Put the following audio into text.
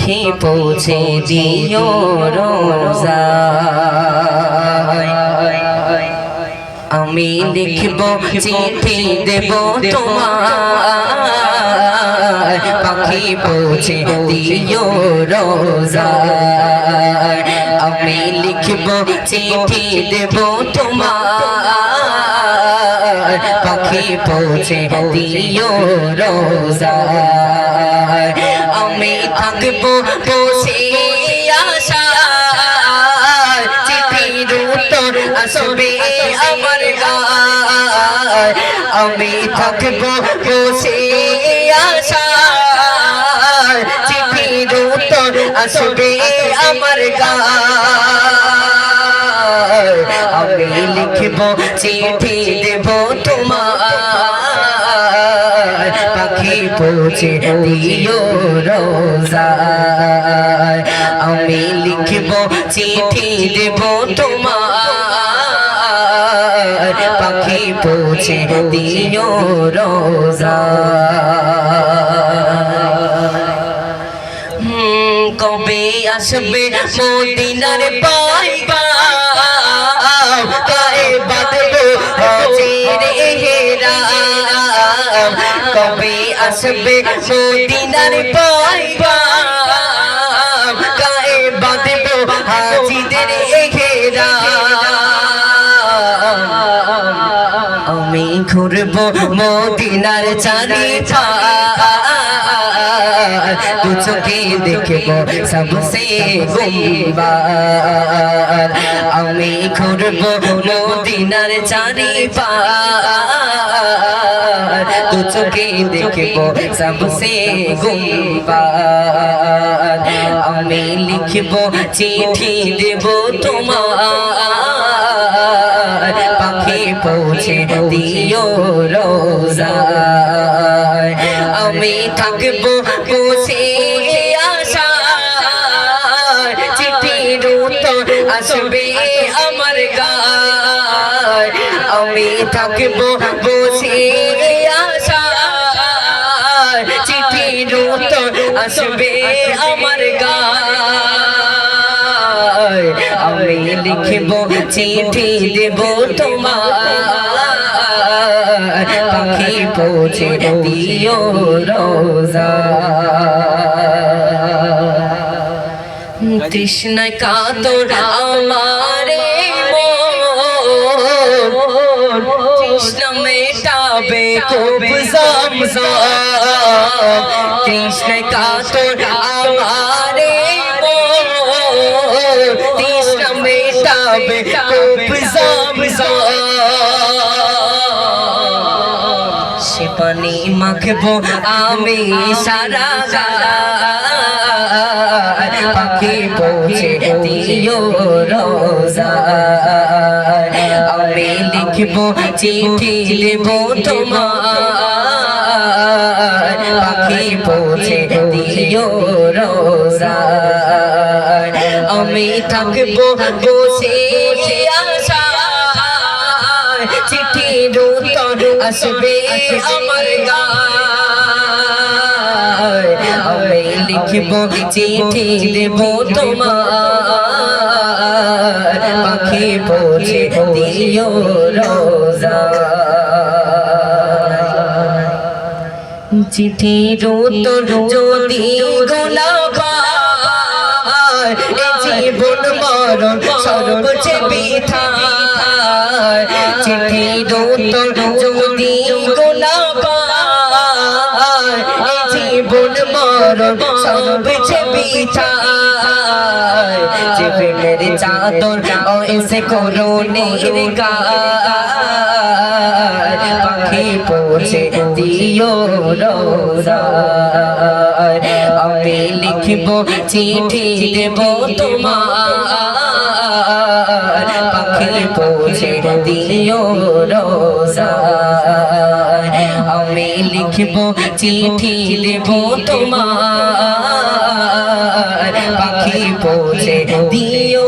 পাখি পৌঁছে দিও রোজায়। আমি লিখব চিঠি দেব তোমায়, পাখি পৌঁছে দিও রোজায়। আমি লিখব চিঠি দেব তোমায়, পাখি পৌঁছে দিও রোজায়। আমি থাকবো বসে আশায়, চিঠির উত্তর আসবে আমার গায়। আমি থাকবো বসে আশায়, চিঠির উত্তর আসবে আমার গায়। আমি লিখব চিঠি দেব তোমায়, পাখি পৌঁছে দিও রোজায়। আমি লিখব চিঠি দেব তোমায়, পাখি পৌঁছে দিও রোজায়। কবে আসবে মদিনার পয়গাম, গায়ে বাঁধবো হজের ইহরাম। কবে আসবে মদিনার পয়গাম, গায়ে বাঁধবো হাজিদের ইহরাম। আমি ঘুরবো মদিনার চারিপাশ, দু চোখে দেখবো সবসে গুম্বার। আমি ঘুরবো মদিনার চারিপাশ, দু চোখে দেখবো সবসে গুম্বার। আমি লিখবো চিঠি দেব তোমায়, পাখি পৌঁছে দিও রোজায়। আমি থাকবো বসে আশায়, চিঠির উত্তর আসবে আমার গায়। আমি থাকবো বসে আশায়, চিঠির উত্তর আসবে আমার গায়। আমি লিখব চিঠি দেব তোমায়, পাখি পৌঁছে দিও রোজায়। তৃষ্ণায় কাতর আমারে মন, তৃষ্ণা মেটাবে খুব জমজম। তৃষ্ণায় কাতর আমারে মন, তৃষ্ণা মেটাবে খুব জমজম। সে পানি মাখবো আমি সারা গায়, পাখি পৌঁছে দিও রোজায়। আমি লিখবো চিঠি দেব তোমায়, পাখি পৌঁছে দিও রোজায়। আমি থাকবো বসে আশায়, চিঠির উত্তর আসবে আমার গায়। আমি লিখব চিঠি দেব তোমায়, পাখি পৌঁছে দিও রোজায়। চিঠির উত্তর যদি গোলা পায়, এ জীবন মরণ সর্বচে বিথায়। চিঠির উত্তর যদি গোলা পায়, এ জীবন মরণ সর্বচে বিথায়। জীবনের চাদর ও এসে করুণের গায়, পাখি পৌঁছে দিও রোজায়। আমি লিখব চিঠি দেব তোমায়, পাখি পৌঁছে দিও রোজায়। আমি লিখব চিঠি দেব তোমায়, পাখি পৌঁছে দিও।